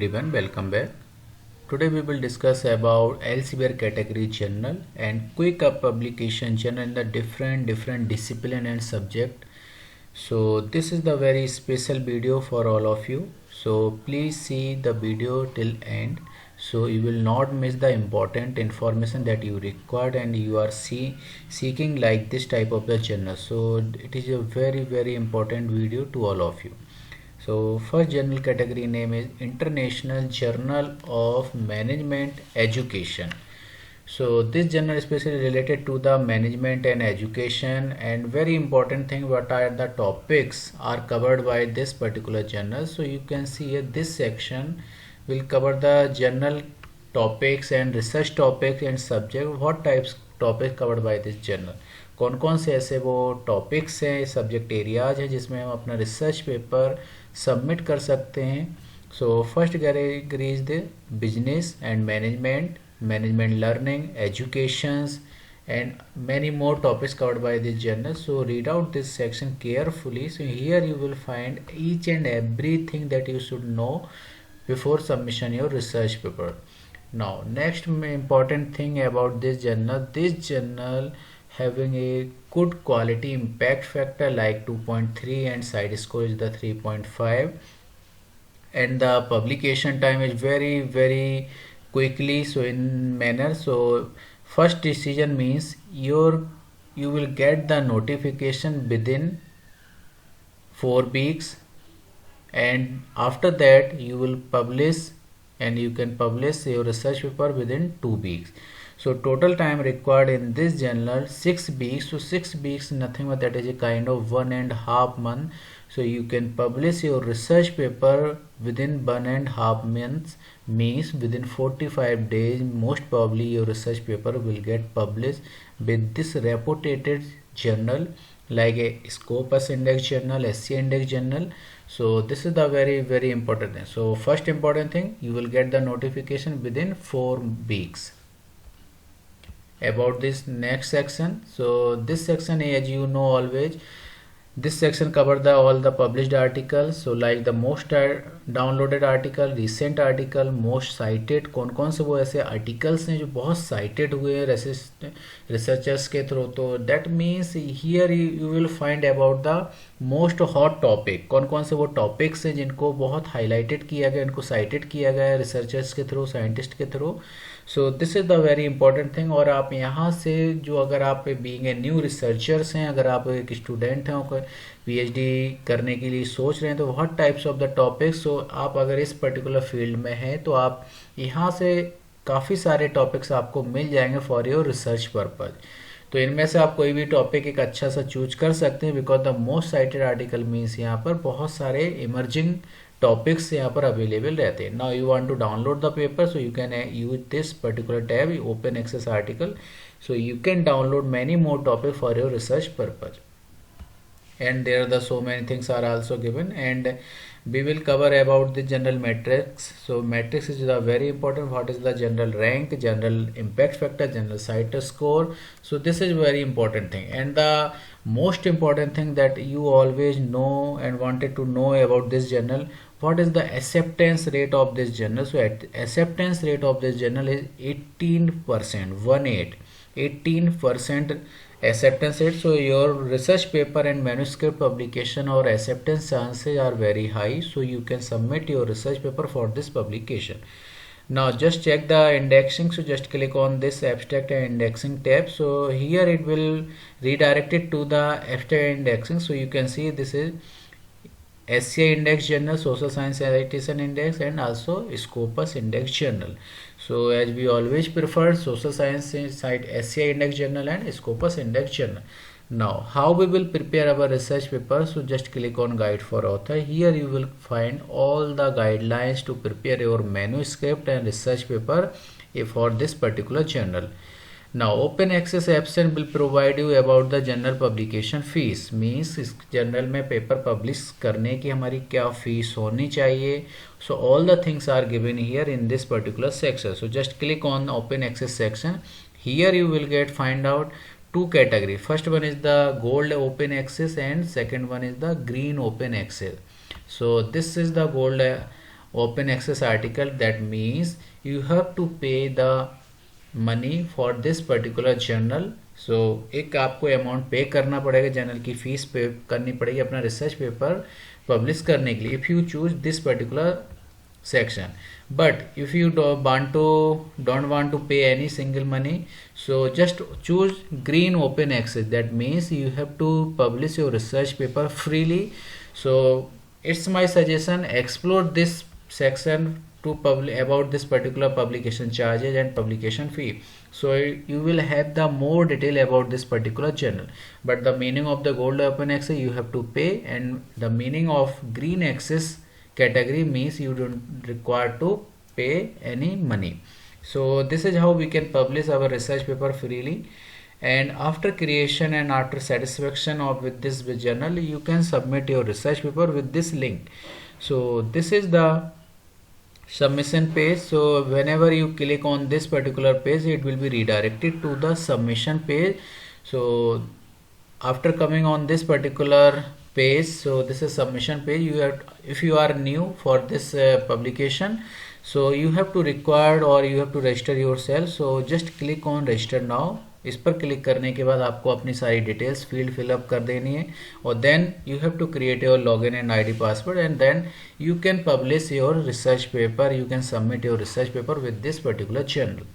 everyone, welcome back. Today we will discuss about Elsevier category journal and quick up publication journal in the different discipline and subject. So this is the very special video for all of you. So please see the video till end. So you will not miss the important information that you required and you are seeking like this type of the journal. So it is a very important video to all of you. So first journal category name is International Journal of Management Education. So this journal is especially related to the management and education, and very important thing what are the topics are covered by this particular journal. So you can see here this section will cover the journal topics and research topics and subject, what types topics covered by this journal, कौन कौन से ऐसे वो topics हैं, subject areas हैं जिसमें हम अपना रिसर्च पेपर सबमिट कर सकते हैं. So first category is the business and management learning, educations and many more topics covered by this journal. So read out this section carefully. So here you will find each and everything that you should know before submission your research paper. Now next important thing about this journal having a good quality impact factor like 2.3 and side score is the 3.5, and the publication time is very quickly, so in manner. So first decision means you will get the notification within 4 weeks, and after that you will publish, and you can publish your research paper within 2 weeks. So total time required in this journal 6 weeks. So 6 weeks nothing but that is a kind of 1.5 month. So you can publish your research paper within 1.5 months, means within 45 days most probably your research paper will get published with this reputed journal like a Scopus Index journal, SC Index journal. So this is the very important thing. So first important thing, you will get the notification within 4 weeks. About this next section, so this section, as you know always, this section cover the all the published articles. So like the most downloaded article, recent article, most cited, कौन कौन से वो ऐसे articles हैं जो बहुत cited हुए हैं researchers के through. तो that means here you will find about the most hot topic, कौन कौन से वो topics हैं जिनको बहुत highlighted किया गया, इनको cited किया गया researchers के through, scientist के through. So this is the very important thing. और आप यहाँ से जो अगर आप बीइंग ए न्यू रिसर्चर्स हैं, अगर आप एक स्टूडेंट हैं कोई पीएचडी करने के लिए सोच रहे हैं, तो what types of the topics, so आप अगर इस पर्टिकुलर फील्ड में हैं तो आप यहाँ से काफ़ी सारे टॉपिक्स आपको मिल जाएंगे फॉर योर रिसर्च पर्पज. तो इनमें से आप कोई भी टॉपिक एक अच्छा सा चूज कर सकते हैं, because the most cited article means यहाँ पर बहुत सारे इमर्जिंग टॉपिक्स यहाँ पर अवेलेबल रहते हैं. Now you want to download the paper, so you can use this particular tab, open access article. So you can download many more topic for your research purpose, and there the so many things are also given, and we will cover about the general metrics. So metrics is the very important. What is the general rank, general impact factor, general site score. So this is very important thing, and the most important thing that you always know and wanted to know about this journal, what is the acceptance rate of this journal. So acceptance rate of this journal is 18%, 18% acceptance rate. So your research paper and manuscript publication or acceptance chances are very high, so you can submit your research paper for this publication. Now just check the indexing. So just click on this abstract and indexing tab. So here it will redirect it to the abstract indexing. So you can see this is SCI Index journal, Social Science Citation Index, and also Scopus Index journal. So as we always prefer Social Science site SCI Index journal and Scopus Index journal. Now how we will prepare our research paper, so just click on guide for author. Here you will find all the guidelines to prepare your manuscript and research paper for this particular journal. Now open access option will provide you about the general publication fees, means इस journal में paper publish करने की हमारी क्या fees होनी चाहिए. So all the things are given here in this particular section. So just click on open access section. Here you will find out two category. First one is the gold open access and second one is the green open access. So this is the gold open access article, that means you have to pay the money for this particular journal. So एक आपको amount पे करना पड़ेगा, journal की fees पे करनी पड़ेगी अपना रिसर्च पेपर पब्लिश करने के लिए, if you choose this particular section. But if you don't want to pay any single money, so just choose green open access. That means you have to publish your research paper freely. So it's my suggestion, explore this section to publish about this particular publication charges and publication fee. So you will have the more detail about this particular journal. But the meaning of the gold open access, you have to pay, and the meaning of green access category means you don't require to pay any money. So this is how we can publish our research paper freely. And after creation and after satisfaction of with this journal, you can submit your research paper with this link. So this is the submission page. So whenever you click on this particular page, it will be redirected to the submission page. So after coming on this particular page, so this is submission page. You have, if you are new for this publication, so you have to record or you have to register yourself. So just click on register now. इस पर click करने के बाद आपको अपनी सारी details field fill up कर देनी है, और then you have to create your login and ID password, and then you can publish your research paper, you can submit your research paper with this particular journal.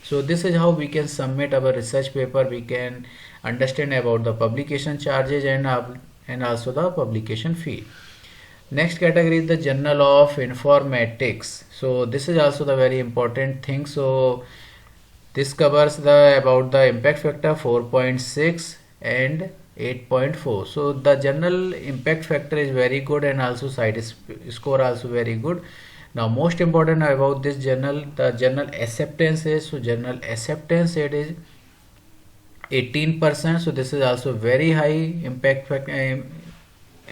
So this is how we can submit our research paper. We can understand about the publication charges and also the publication fee. Next category is the Journal of Informatics. So this is also the very important thing. So this covers the about the impact factor 4.6 and 8.4. So the general impact factor is very good, and also side score also very good. Now most important about this journal, the journal acceptance is, so journal acceptance rate is 18%. So this is also very high impact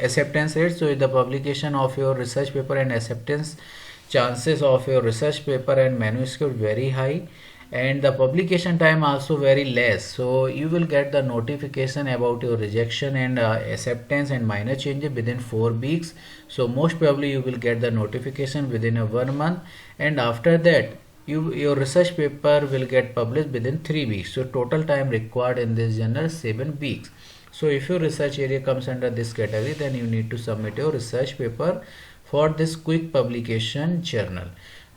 acceptance rate. So the publication of your research paper and acceptance chances of your research paper and manuscript very high, and the publication time also very less. So you will get the notification about your rejection and acceptance and minor changes within 4 weeks. So most probably you will get the notification within 1 month, and after that your research paper will get published within 3 weeks. So total time required in this journal 7 weeks. So if your research area comes under this category, then you need to submit your research paper for this quick publication journal.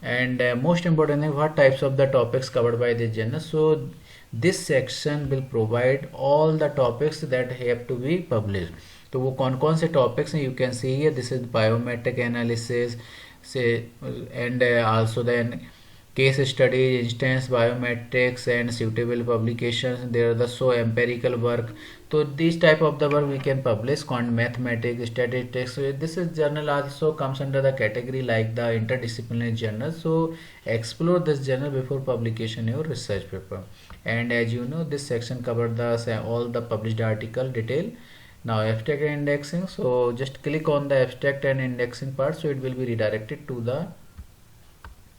And most important thing, what types of the topics covered by this journal. So this section will provide all the topics that have to be published. तो वो कौन कौन से topics हैं, you can see here. This is biometric analysis, say, and also then case studies, instance biometrics and suitable publications. There are the so empirical work. So these type of the work we can publish on mathematics, statistics. So this is journal also comes under the category like the interdisciplinary journal. So explore this journal before publication your research paper. And as you know, this section covered the all the published article detail. Now abstract and indexing. So just click on the abstract and indexing part. So it will be redirected to the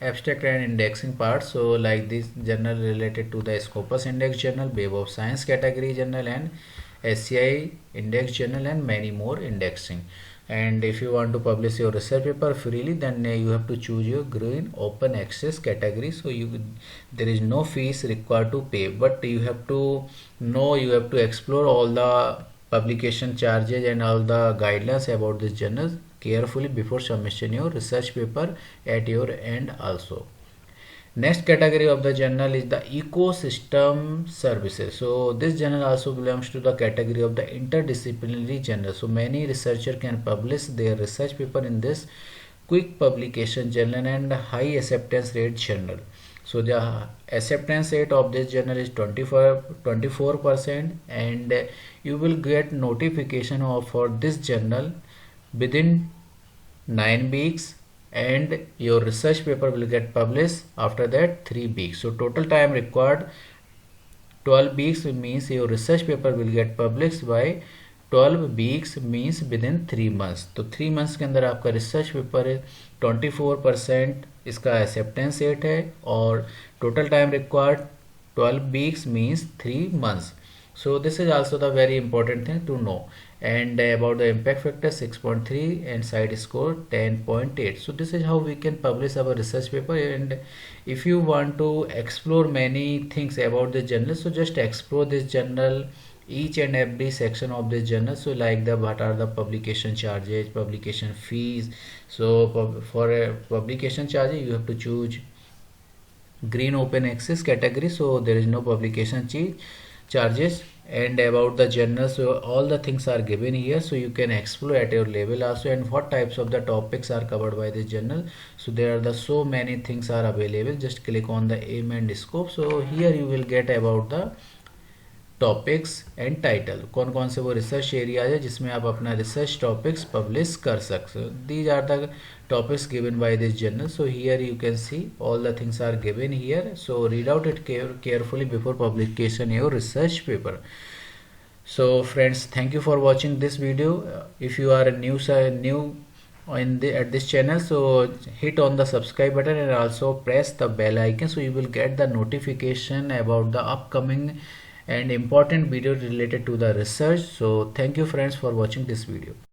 abstract and indexing part. So like this journal related to the Scopus Index journal, Web of Science category journal, and SCI Index journal, and many more indexing. And if you want to publish your research paper freely, then you have to choose your green open access category. So there is no fees required to pay, but you have to know, you have to explore all the publication charges and all the guidelines about this journal carefully before submission your research paper at your end also. Next category of the journal is the ecosystem services. So this journal also belongs to the category of the interdisciplinary journal. So many researchers can publish their research paper in this quick publication journal and high acceptance rate journal. So the acceptance rate of this journal is 24%, and you will get notification of for this journal within 9 weeks, and your research paper will get published after that 3 weeks. So total time required 12 weeks, means your research paper will get published by 12 weeks, means within 3 months. तो 3 months के अंदर आपका research paper है, 24% इसका acceptance rate है, और total time required 12 weeks means 3 months. So this is also the very important thing to know. and about the impact factor 6.3 and side score 10.8. So this is how we can publish our research paper. And if you want to explore many things about the journal, so just explore this journal, each and every section of this journal. So like the what are the publication charges, publication fees. So for a publication charges you have to choose green open access category, so there is no publication charges. And about the journal, so all the things are given here, so you can explore at your level also, and what types of the topics are covered by this journal. So there are the so many things are available. Just click on the aim and scope. So here you will get about the topics and title, कौन कौन से वो research areas है जिसमें आप अपना research topics publish कर सकते हो. These are the topics given by this journal. So here you can see all the things are given here. So read out it carefully before publication your research paper. So friends, thank you for watching this video. If you are a new at this channel, so hit on the subscribe button and also press the bell icon, so you will get the notification about the upcoming and important video related to the research. So thank you friends for watching this video.